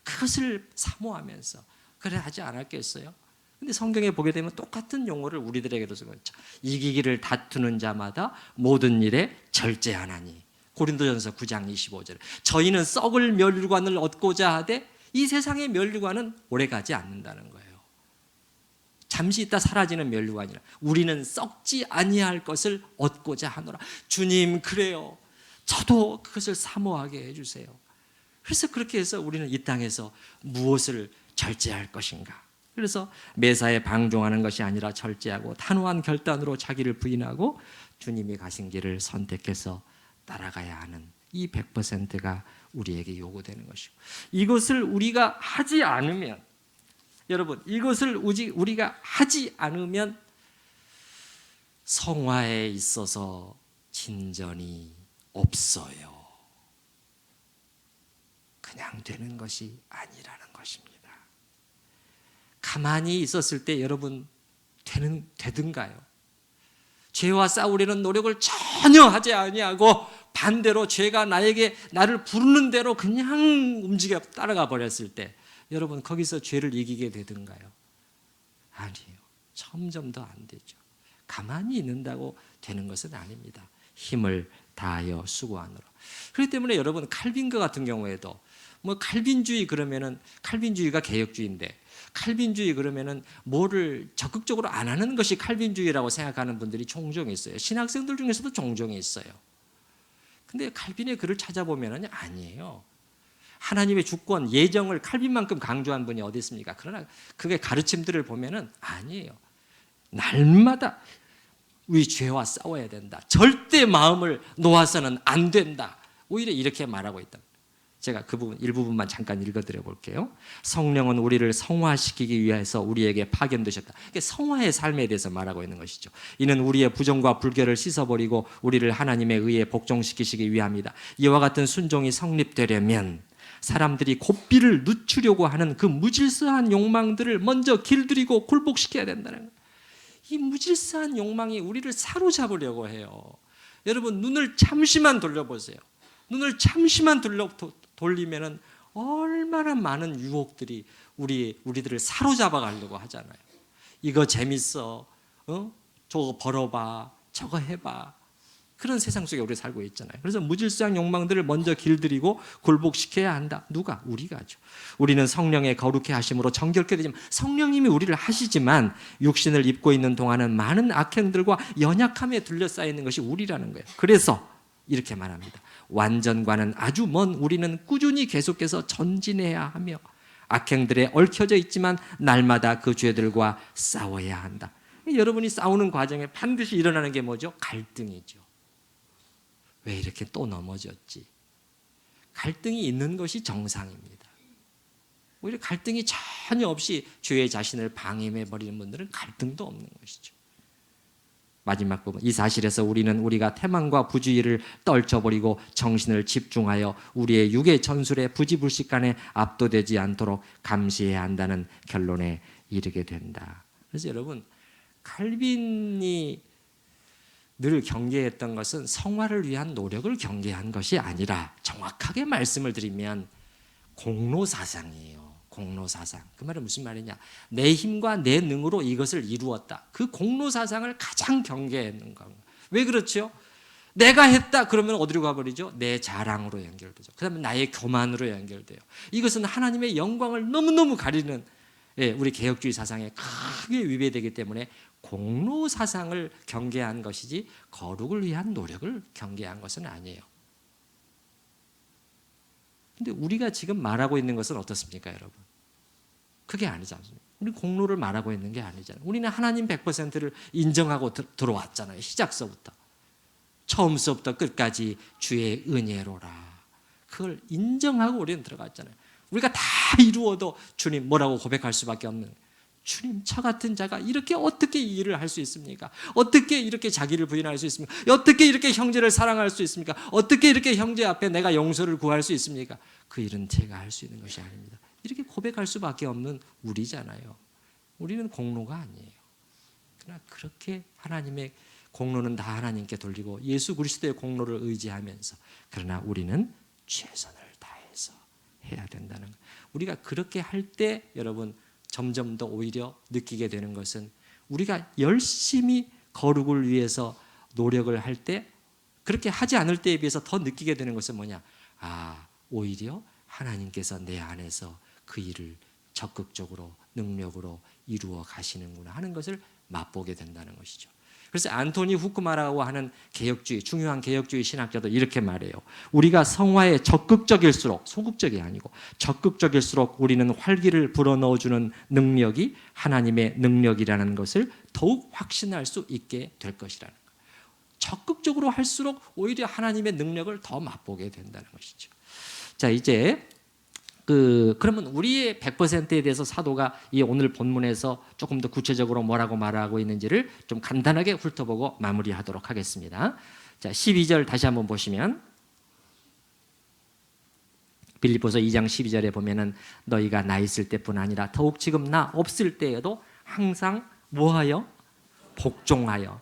Speaker 1: 그것을 사모하면서 그래 하지 않았겠어요? 근데 성경에 보게 되면 똑같은 용어를 우리들에게도 쓰고 있죠. 이기기를 다투는 자마다 모든 일에 절제하나니. 고린도전서 9장 25절. 저희는 썩을 면류관을 얻고자 하되 이 세상의 면류관은 오래가지 않는다는 거예요. 잠시 있다 사라지는 면류관이라. 우리는 썩지 아니할 것을 얻고자 하노라. 주님, 그래요. 저도 그것을 사모하게 해주세요. 그래서 그렇게 해서 우리는 이 땅에서 무엇을 절제할 것인가. 그래서 매사에 방종하는 것이 아니라 절제하고 단호한 결단으로 자기를 부인하고 주님이 가신 길을 선택해서 따라가야 하는 이 100%가 우리에게 요구되는 것이고, 이것을 우리가 하지 않으면, 여러분, 이것을 우리가 하지 않으면 성화에 있어서 진전이 없어요. 그냥 되는 것이 아니라는 것입니다. 가만히 있었을 때 여러분 되든가요? 죄와 싸우려는 노력을 전혀 하지 아니하고 반대로 죄가 나를 부르는 대로 그냥 움직여 따라가 버렸을 때 여러분 거기서 죄를 이기게 되든가요? 아니에요. 점점 더 안 되죠. 가만히 있는다고 되는 것은 아닙니다. 힘을 다하여 수고하노라. 그렇기 때문에 여러분 칼빈과 같은 경우에도 칼빈주의 그러면은, 칼빈주의가 개혁주의인데 칼빈주의 그러면은 뭐를 적극적으로 안 하는 것이 칼빈주의라고 생각하는 분들이 종종 있어요. 신학생들 중에서도 종종 있어요. 근데 칼빈의 글을 찾아보면은 아니에요. 하나님의 주권, 예정을 칼빈만큼 강조한 분이 어디 있습니까? 그러나 그게 가르침들을 보면은 아니에요. 날마다 우리 죄와 싸워야 된다. 절대 마음을 놓아서는 안 된다. 오히려 이렇게 말하고 있다. 제가 그 부분 일부분만 잠깐 읽어드려 볼게요. 성령은 우리를 성화시키기 위해서 우리에게 파견되셨다. 이게 성화의 삶에 대해서 말하고 있는 것이죠. 이는 우리의 부정과 불결을 씻어버리고 우리를 하나님에 의해 복종시키시기 위함이다. 이와 같은 순종이 성립되려면 사람들이 고삐를 늦추려고 하는 그 무질서한 욕망들을 먼저 길들이고 굴복시켜야 된다는 거예요. 이 무질서한 욕망이 우리를 사로잡으려고 해요. 여러분 눈을 잠시만 돌려보세요. 눈을 잠시만 돌리면은 얼마나 많은 유혹들이 우리들을 사로잡아 가려고 하잖아요. 이거 재밌어, 저거 벌어봐, 저거 해봐. 그런 세상 속에 우리 살고 있잖아요. 그래서 무질서한 욕망들을 먼저 길들이고 굴복시켜야 한다. 누가? 우리가죠. 우리는 성령의 거룩해 하심으로 정결케 되지만, 성령님이 우리를 하시지만 육신을 입고 있는 동안은 많은 악행들과 연약함에 둘러싸여 있는 것이 우리라는 거예요. 그래서 이렇게 말합니다. 완전과는 아주 먼 우리는 꾸준히 계속해서 전진해야 하며 악행들에 얽혀져 있지만 날마다 그 죄들과 싸워야 한다. 여러분이 싸우는 과정에 반드시 일어나는 게 뭐죠? 갈등이죠. 왜 이렇게 또 넘어졌지? 갈등이 있는 것이 정상입니다. 오히려 갈등이 전혀 없이 죄의 자신을 방임해버리는 분들은 갈등도 없는 것이죠. 마지막 부분, 이 사실에서 우리는 우리가 태만과 부주의를 떨쳐버리고 정신을 집중하여 우리의 육의 전술에 부지불식간에 압도되지 않도록 감시해야 한다는 결론에 이르게 된다. 그래서 여러분, 칼빈이 늘 경계했던 것은 성화를 위한 노력을 경계한 것이 아니라, 정확하게 말씀을 드리면 공로사상이에요. 공로사상. 그 말은 무슨 말이냐? 내 힘과 내 능으로 이것을 이루었다. 그 공로사상을 가장 경계했는 겁니다. 왜 그렇죠? 내가 했다 그러면 어디로 가버리죠? 내 자랑으로 연결되죠. 그 다음에 나의 교만으로 연결돼요. 이것은 하나님의 영광을 너무너무 가리는, 우리 개혁주의 사상에 크게 위배되기 때문에 공로사상을 경계한 것이지 거룩을 위한 노력을 경계한 것은 아니에요. 근데 우리가 지금 말하고 있는 것은 어떻습니까, 여러분? 그게 아니지 않습니까? 우리 공로를 말하고 있는 게 아니잖아요. 우리는 하나님 100%를 인정하고 들어왔잖아요. 시작서부터. 처음서부터 끝까지 주의 은혜로라. 그걸 인정하고 우리는 들어갔잖아요. 우리가 다 이루어도 주님 뭐라고 고백할 수밖에 없는, 주님, 저 같은 자가 이렇게 어떻게 이 일을 할 수 있습니까? 어떻게 이렇게 자기를 부인할 수 있습니까? 어떻게 이렇게 형제를 사랑할 수 있습니까? 어떻게 이렇게 형제 앞에 내가 용서를 구할 수 있습니까? 그 일은 제가 할 수 있는 것이 아닙니다. 이렇게 고백할 수밖에 없는 우리잖아요. 우리는 공로가 아니에요. 그러나 그렇게 하나님의 공로는 다 하나님께 돌리고 예수 그리스도의 공로를 의지하면서, 그러나 우리는 최선을 다해서 해야 된다는 것. 우리가 그렇게 할 때 여러분, 점점 더 오히려 느끼게 되는 것은, 우리가 열심히 거룩을 위해서 노력을 할 때, 그렇게 하지 않을 때에 비해서 더 느끼게 되는 것은 뭐냐? 오히려 하나님께서 내 안에서 그 일을 적극적으로 능력으로 이루어 가시는구나 하는 것을 맛보게 된다는 것이죠. 그래서 안토니 후쿠마라고 하는 개혁주의, 중요한 개혁주의 신학자도 이렇게 말해요. 우리가 성화에 적극적일수록, 소극적이 아니고 적극적일수록 우리는 활기를 불어넣어주는 능력이 하나님의 능력이라는 것을 더욱 확신할 수 있게 될 것이라는 거예요. 적극적으로 할수록 오히려 하나님의 능력을 더 맛보게 된다는 것이죠. 자, 이제 그러면 우리의 100%에 대해서 사도가 이 오늘 본문에서 조금 더 구체적으로 뭐라고 말하고 있는지를 좀 간단하게 훑어보고 마무리하도록 하겠습니다. 자, 12절 다시 한번 보시면, 빌립보서 2장 12절에 보면은 너희가 나 있을 때뿐 아니라 더욱 지금 나 없을 때에도 항상 뭐하여? 복종하여.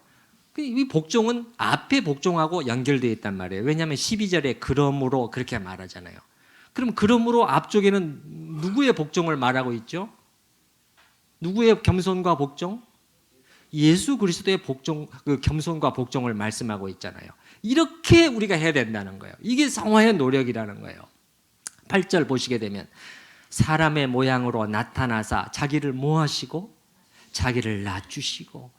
Speaker 1: 이 복종은 앞에 복종하고 연결되어 있단 말이에요. 왜냐하면 12절에 그러므로 그렇게 말하잖아요. 그럼 그러므로 앞쪽에는 누구의 복종을 말하고 있죠? 누구의 겸손과 복종? 예수 그리스도의 복종, 그 겸손과 복종을 말씀하고 있잖아요. 이렇게 우리가 해야 된다는 거예요. 이게 성화의 노력이라는 거예요. 8절 보시게 되면, 사람의 모양으로 나타나사 자기를 뭐 하시고? 자기를 낮추시고.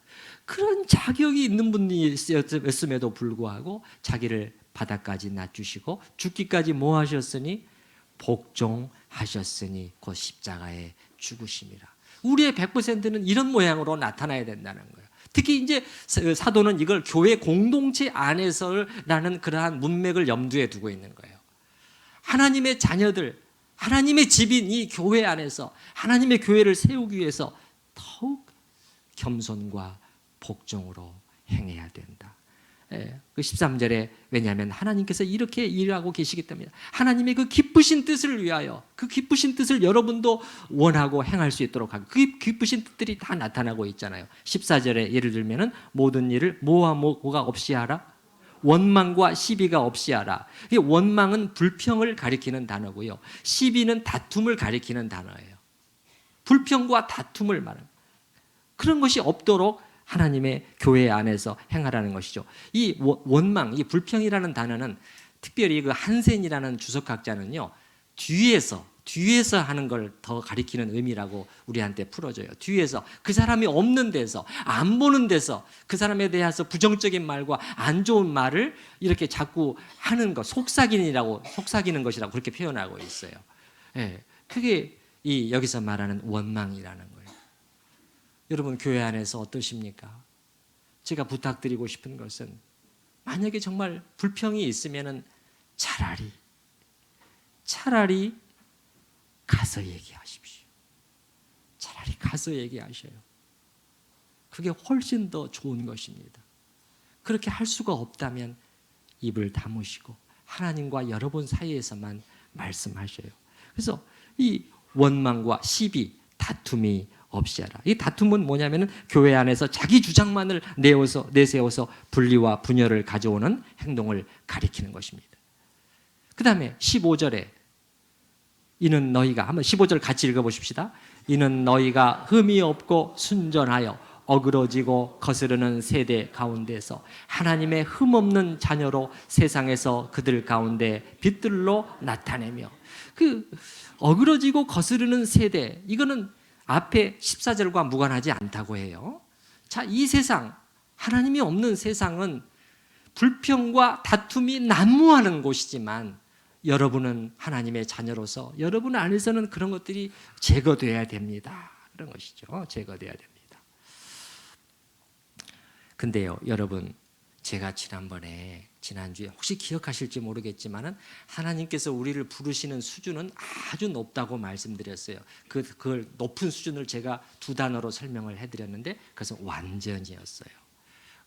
Speaker 1: 그런 자격이 있는 분이었음에도 불구하고 자기를 바닥까지 낮추시고 죽기까지 뭐 하셨으니? 복종하셨으니 곧 십자가에 죽으심이라. 우리의 100%는 이런 모양으로 나타나야 된다는 거예요. 특히 이제 사도는 이걸 교회 공동체 안에서라는 그러한 문맥을 염두에 두고 있는 거예요. 하나님의 자녀들, 하나님의 집인 이 교회 안에서 하나님의 교회를 세우기 위해서 더욱 겸손과 복종으로 행해야 된다. 그 13절에 왜냐하면 하나님께서 이렇게 일하고 계시기 때문에 하나님의 그 기쁘신 뜻을 위하여 그 기쁘신 뜻을 여러분도 원하고 행할 수 있도록 하고 그 기쁘신 뜻들이 다 나타나고 있잖아요. 14절에 예를 들면은 모든 일을 뭐와 뭐가 없이 하라. 원망과 시비가 없이 하라. 이 원망은 불평을 가리키는 단어고요. 시비는 다툼을 가리키는 단어예요. 불평과 다툼을 말합니다. 그런 것이 없도록 하나님의 교회 안에서 행하라는 것이죠. 이 원망, 이 불평이라는 단어는 특별히 그 한센이라는 주석학자는요, 뒤에서 하는 걸 더 가리키는 의미라고 우리한테 풀어줘요. 뒤에서 그 사람이 없는 데서 안 보는 데서 그 사람에 대해서 부정적인 말과 안 좋은 말을 이렇게 자꾸 하는 것, 속삭이는 것이라고 그렇게 표현하고 있어요. 예, 그게 이 여기서 말하는 원망이라는 거예요. 여러분 교회 안에서 어떠십니까? 제가 부탁드리고 싶은 것은 만약에 정말 불평이 있으면은 차라리 가서 얘기하십시오. 차라리 가서 얘기하셔요. 그게 훨씬 더 좋은 것입니다. 그렇게 할 수가 없다면 입을 다무시고 하나님과 여러분 사이에서만 말씀하셔요. 그래서 이 원망과 시비, 다툼이 없이 하라. 이 다툼은 뭐냐면은 교회 안에서 자기 주장만을 내세워서 분리와 분열을 가져오는 행동을 가리키는 것입니다. 그 다음에 15절에 이는 너희가 한번 15절 같이 읽어보십시다. 이는 너희가 흠이 없고 순전하여 어그러지고 거스르는 세대 가운데서 하나님의 흠없는 자녀로 세상에서 그들 가운데 빛들로 나타내며 그 어그러지고 거스르는 세대 이거는 앞에 14절과 무관하지 않다고 해요. 자, 이 세상 하나님이 없는 세상은 불평과 다툼이 난무하는 곳이지만 여러분은 하나님의 자녀로서 여러분 안에서는 그런 것들이 제거돼야 됩니다. 그런 것이죠. 제거돼야 됩니다. 근데요, 여러분, 제가 지난주에 혹시 기억하실지 모르겠지만은 하나님께서 우리를 부르시는 수준은 아주 높다고 말씀드렸어요. 그걸 높은 수준을 제가 두 단어로 설명을 해드렸는데 그것은 완전이었어요.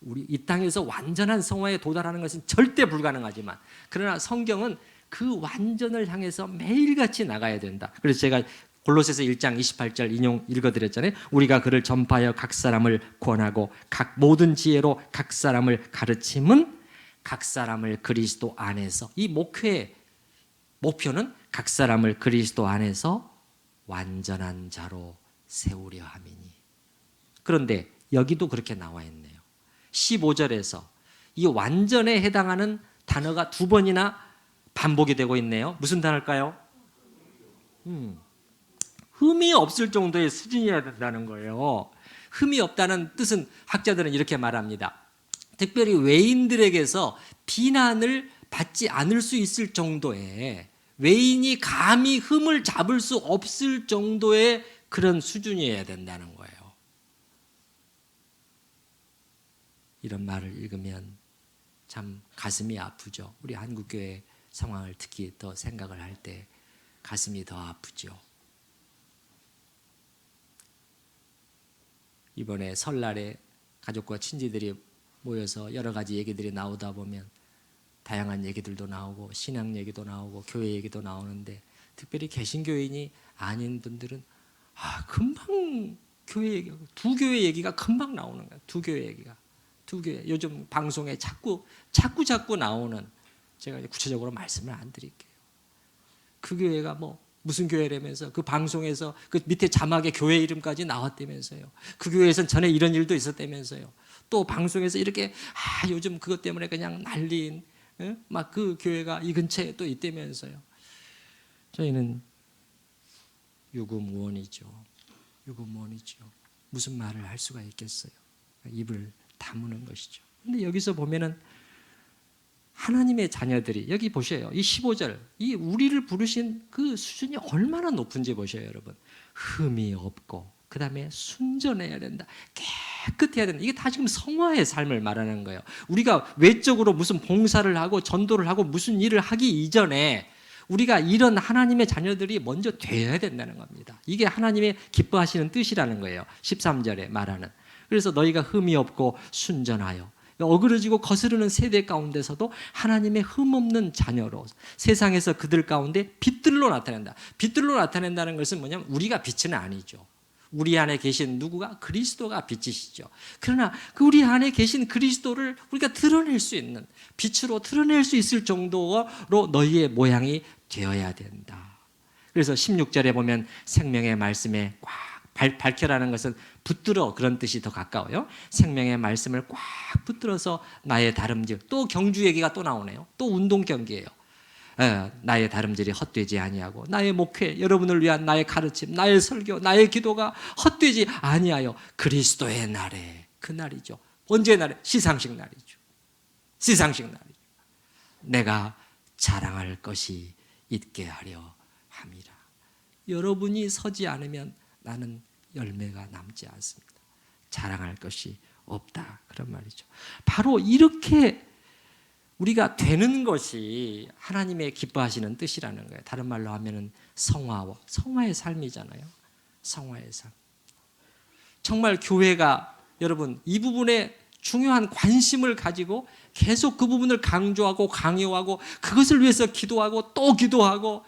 Speaker 1: 우리 이 땅에서 완전한 성화에 도달하는 것은 절대 불가능하지만 그러나 성경은 그 완전을 향해서 매일같이 나가야 된다. 그래서 제가 골로새서 1장 28절 인용 읽어드렸잖아요. 우리가 그를 전파하여 각 사람을 권하고 각 모든 지혜로 각 사람을 가르침은 각 사람을 그리스도 안에서 이 목표는 각 사람을 그리스도 안에서 완전한 자로 세우려 함이니. 그런데 여기도 그렇게 나와 있네요. 15절에서 이 완전에 해당하는 단어가 두 번이나 반복이 되고 있네요. 무슨 단어일까요? 흠이 없을 정도의 수준이어야 된다는 거예요. 흠이 없다는 뜻은 학자들은 이렇게 말합니다. 특별히 외인들에게서 비난을 받지 않을 수 있을 정도의 외인이 감히 흠을 잡을 수 없을 정도의 그런 수준이어야 된다는 거예요. 이런 말을 읽으면 참 가슴이 아프죠. 우리 한국교회 상황을 특히 더 생각을 할 때 가슴이 더 아프죠. 이번에 설날에 가족과 친지들이 모여서 여러 가지 얘기들이 나오다 보면 다양한 얘기들도 나오고 신앙 얘기도 나오고 교회 얘기도 나오는데 특별히 개신교인이 아닌 분들은 금방 교회 얘기, 두 교회 얘기가 금방 나오는 거예요. 두 교회 요즘 방송에 자꾸 나오는 제가 구체적으로 말씀을 안 드릴게요. 그 교회가 무슨 교회라면서 그 방송에서 그 밑에 자막에 교회 이름까지 나왔다면서요. 그 교회에선 전에 이런 일도 있었다면서요. 또 방송에서 이렇게 요즘 그것 때문에 그냥 난리인 막 그 교회가 이 근처에 또 있다면서요. 저희는 유구무원이죠. 무슨 말을 할 수가 있겠어요. 입을 다무는 것이죠. 근데 여기서 보면은 하나님의 자녀들이 여기 보셔요. 이 15절 이 우리를 부르신 그 수준이 얼마나 높은지 보셔요, 여러분. 흠이 없고 그 다음에 순전해야 된다. 깨끗해야 된다. 이게 다 지금 성화의 삶을 말하는 거예요. 우리가 외적으로 무슨 봉사를 하고 전도를 하고 무슨 일을 하기 이전에 우리가 이런 하나님의 자녀들이 먼저 되어야 된다는 겁니다. 이게 하나님의 기뻐하시는 뜻이라는 거예요. 13절에 말하는. 그래서 너희가 흠이 없고 순전하여 어그러지고 거스르는 세대 가운데서도 하나님의 흠없는 자녀로 세상에서 그들 가운데 빛들로 나타낸다. 빛들로 나타낸다는 것은 뭐냐면 우리가 빛은 아니죠. 우리 안에 계신 누구가? 그리스도가 빛이시죠. 그러나 그 우리 안에 계신 그리스도를 우리가 드러낼 수 있는, 빛으로 드러낼 수 있을 정도로 너희의 모양이 되어야 된다. 그래서 16절에 보면 생명의 말씀에 꽉 밝혀라는 것은 붙들어, 그런 뜻이 더 가까워요. 생명의 말씀을 꽉 붙들어서 나의 다름질, 또 경주 얘기가 또 나오네요. 또 운동 경기예요. 나의 다름질이 헛되지 아니하고 나의 목회, 여러분을 위한 나의 가르침, 나의 설교, 나의 기도가 헛되지 아니하여 그리스도의 날에, 그 날이죠. 언제 날에? 시상식 날이죠. 시상식 날이죠. 내가 자랑할 것이 있게 하려 함이라. 여러분이 서지 않으면 나는 열매가 남지 않습니다. 자랑할 것이 없다, 그런 말이죠. 바로 이렇게 우리가 되는 것이 하나님의 기뻐하시는 뜻이라는 거예요. 다른 말로 하면은 성화의 삶이잖아요. 성화의 삶. 정말 교회가 여러분 이 부분에 중요한 관심을 가지고 계속 그 부분을 강조하고 강요하고 그것을 위해서 기도하고 또 기도하고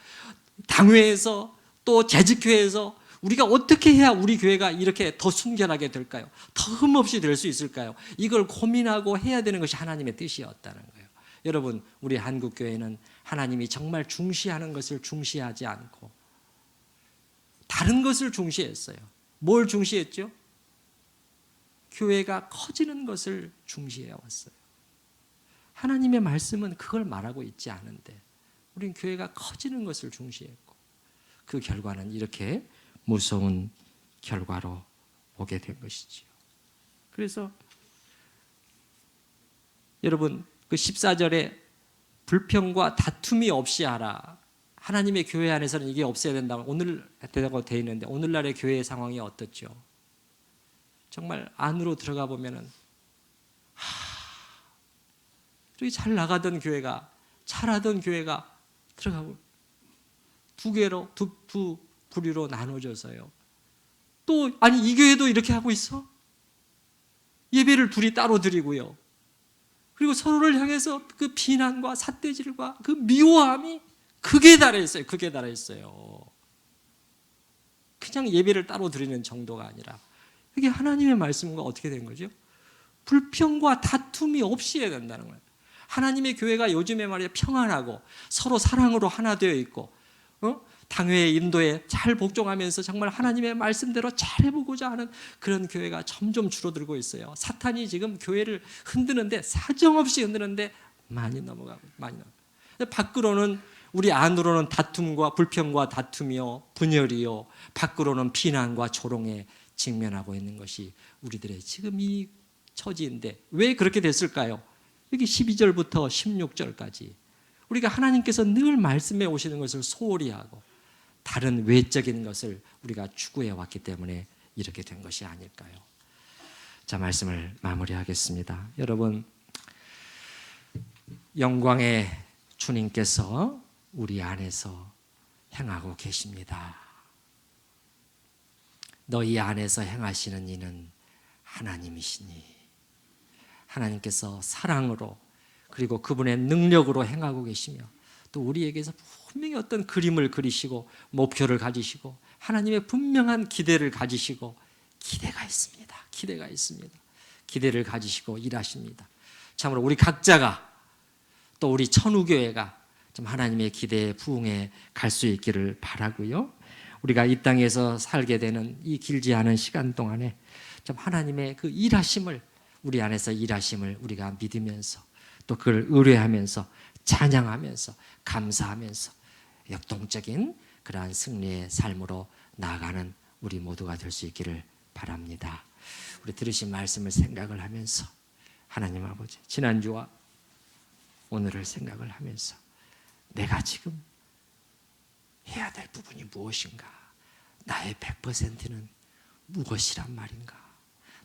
Speaker 1: 당회에서 또 재직회에서 우리가 어떻게 해야 우리 교회가 이렇게 더 순결하게 될까요? 더 흠없이 될 수 있을까요? 이걸 고민하고 해야 되는 것이 하나님의 뜻이었다는 거예요. 여러분, 우리 한국교회는 하나님이 정말 중시하는 것을 중시하지 않고 다른 것을 중시했어요. 뭘 중시했죠? 교회가 커지는 것을 중시해 왔어요. 하나님의 말씀은 그걸 말하고 있지 않은데 우린 교회가 커지는 것을 중시했고 그 결과는 이렇게 무서운 결과로 오게 된 것이지요. 그래서 여러분 그 14절에 불평과 다툼이 없이 하라. 하나님의 교회 안에서는 이게 없어야 된다고 오늘 되다고 돼 있는데 오늘날의 교회의 상황이 어떻죠? 정말 안으로 들어가 보면은 이렇게 잘 나가던 교회가 잘하던 교회가 들어가 보면 두 부류로 나눠져서요. 또 아니 이 교회도 이렇게 하고 있어? 예배를 둘이 따로 드리고요. 그리고 서로를 향해서 그 비난과 삿대질과 그 미워함이 극에 달했어요. 극에 달했어요. 그냥 예배를 따로 드리는 정도가 아니라 이게 하나님의 말씀과 어떻게 된 거죠? 불평과 다툼이 없이 해야 된다는 거예요. 하나님의 교회가 요즘에 말이야 평안하고 서로 사랑으로 하나 되어 있고 당회의 인도에 잘 복종하면서 정말 하나님의 말씀대로 잘 해보고자 하는 그런 교회가 점점 줄어들고 있어요. 사탄이 지금 교회를 흔드는데 사정없이 흔드는데 많이 넘어가고 밖으로는 우리 안으로는 다툼과 불평과 다툼이요 분열이요 밖으로는 비난과 조롱에 직면하고 있는 것이 우리들의 지금 이 처지인데 왜 그렇게 됐을까요? 여기 12절부터 16절까지 우리가 하나님께서 늘 말씀해 오시는 것을 소홀히 하고 다른 외적인 것을 우리가 추구해 왔기 때문에 이렇게 된 것이 아닐까요? 자, 말씀을 마무리하겠습니다. 여러분, 영광의 주님께서 우리 안에서 행하고 계십니다. 너희 안에서 행하시는 이는 하나님이시니 하나님께서 사랑으로 그리고 그분의 능력으로 행하고 계시며 또 우리에게서 분명히 어떤 그림을 그리시고 목표를 가지시고 하나님의 분명한 기대를 가지시고 기대가 있습니다. 기대가 있습니다. 기대를 가지시고 일하십니다. 참으로 우리 각자가 또 우리 천우교회가 좀 하나님의 기대에 부응해 갈 수 있기를 바라고요. 우리가 이 땅에서 살게 되는 이 길지 않은 시간 동안에 좀 하나님의 그 일하심을 우리 안에서 일하심을 우리가 믿으면서 또 그걸 의뢰하면서 찬양하면서 감사하면서 역동적인 그러한 승리의 삶으로 나아가는 우리 모두가 될 수 있기를 바랍니다. 우리 들으신 말씀을 생각을 하면서 하나님 아버지 지난주와 오늘을 생각을 하면서 내가 지금 해야 될 부분이 무엇인가? 나의 100%는 무엇이란 말인가?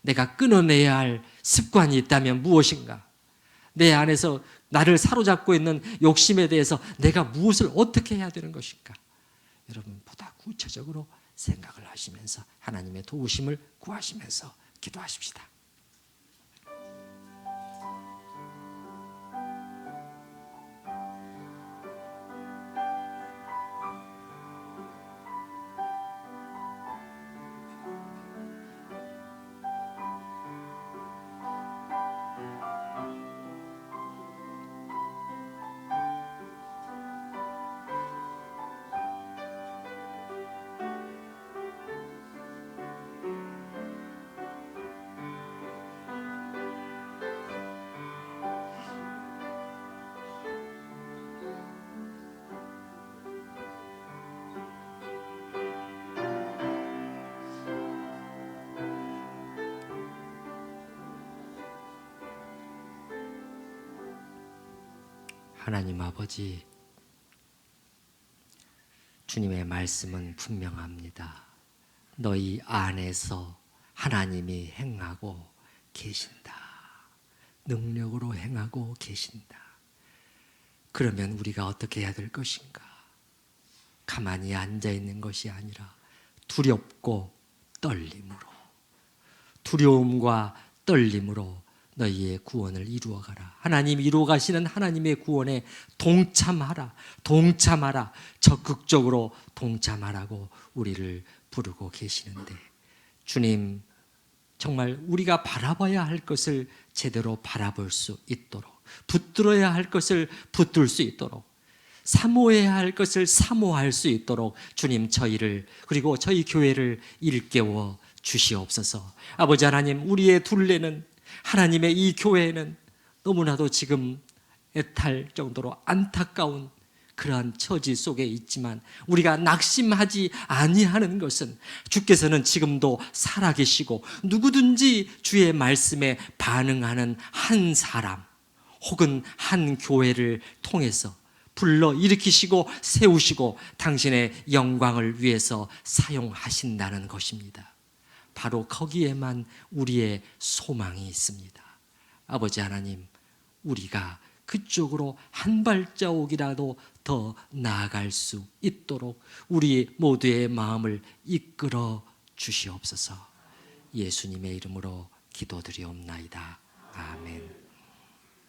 Speaker 1: 내가 끊어내야 할 습관이 있다면 무엇인가? 내 안에서 나를 사로잡고 있는 욕심에 대해서 내가 무엇을 어떻게 해야 되는 것인가? 여러분 보다 구체적으로 생각을 하시면서 하나님의 도우심을 구하시면서 기도하십시다. 하나님 아버지, 주님의 말씀은 분명합니다. 너희 안에서 하나님이 행하고 계신다. 능력으로 행하고 계신다. 그러면 우리가 어떻게 해야 될 것인가? 가만히 앉아 있는 것이 아니라 두렵고 떨림으로, 두려움과 떨림으로 너희의 구원을 이루어가라. 하나님 이루어 가시는 하나님의 구원에 동참하라. 동참하라. 적극적으로 동참하라고 우리를 부르고 계시는데, 주님, 정말 우리가 바라봐야 할 것을 제대로 바라볼 수 있도록, 붙들어야 할 것을 붙들 수 있도록, 사모해야 할 것을 사모할 수 있도록 주님, 저희를, 그리고 저희 교회를 일깨워 주시옵소서. 아버지 하나님, 우리의 둘레는, 하나님의 이 교회는 너무나도 지금 애탈 정도로 안타까운 그러한 처지 속에 있지만, 우리가 낙심하지 아니하는 것은 주께서는 지금도 살아계시고 누구든지 주의 말씀에 반응하는 한 사람 혹은 한 교회를 통해서 불러 일으키시고 세우시고 당신의 영광을 위해서 사용하신다는 것입니다. 바로 거기에만 우리의 소망이 있습니다. 아버지 하나님, 우리가 그쪽으로 한 발자국이라도 더 나아갈 수 있도록 우리 모두의 마음을 이끌어 주시옵소서. 예수님의 이름으로 기도드리옵나이다. 아멘.